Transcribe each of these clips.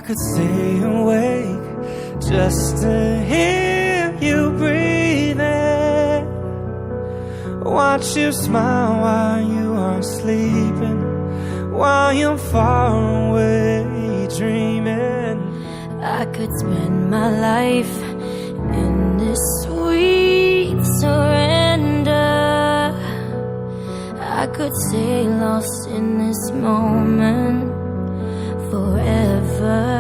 could stay awake just to hear you breathing, watch you smile while you are sleeping, while you're far away dreaming. I could spend my life in this sweet surrender. I could stay lost in this moment forever.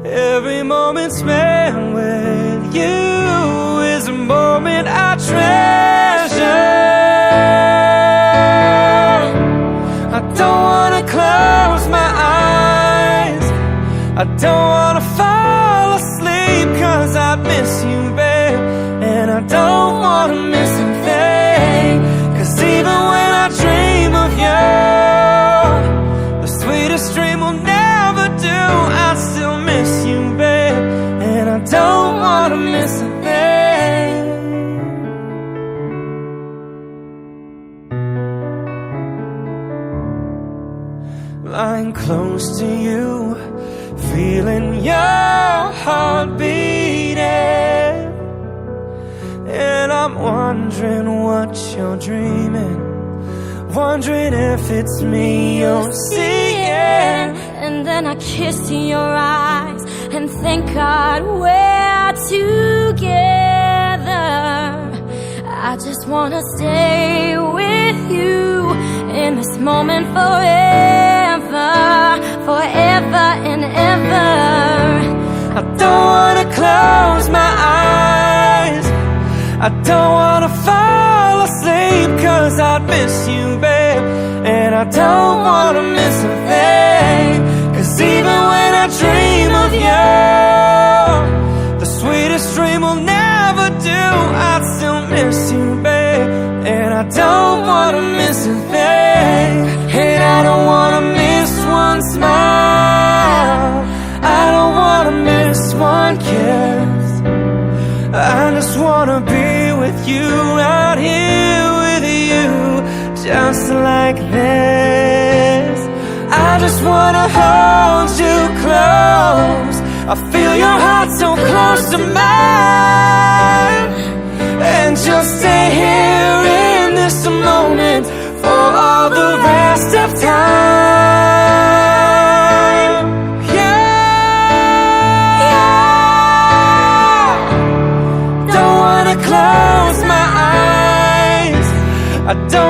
Every moment spent with you is a moment I treasure. I don't wanna close my eyes, I don't wanna fall asleep, 'cause I miss you, babe, and I don't wanna miss a thing. 'Cause even when I dream of you, the sweetest dream will never do. I still miss you, babe, and I don't wanna miss a thing. Lying close to you, feeling your heart beating, and I'm wondering what you're dreaming, wondering if it's me you're seeing. And then I kiss your eyes and thank God we're together. I just wanna stay with you in this moment forever, forever and ever. I don't wanna close my eyes, I don't wanna fall asleep, 'cause I'd miss you, babe, and I don't wanna miss a thing. 'Cause even when I dream of you, the sweetest dream will never do. I'd still miss you, babe, and I don't wanna miss a thing. And I don't wanna miss one smile, I don't wanna miss one kiss. I just wanna be with you, out here with you, just like this. I just wanna hold you close, I feel your heart so close to mine, and just stay here in this moment for all the rest of time. Yeah. Don't wanna close my eyes, I don't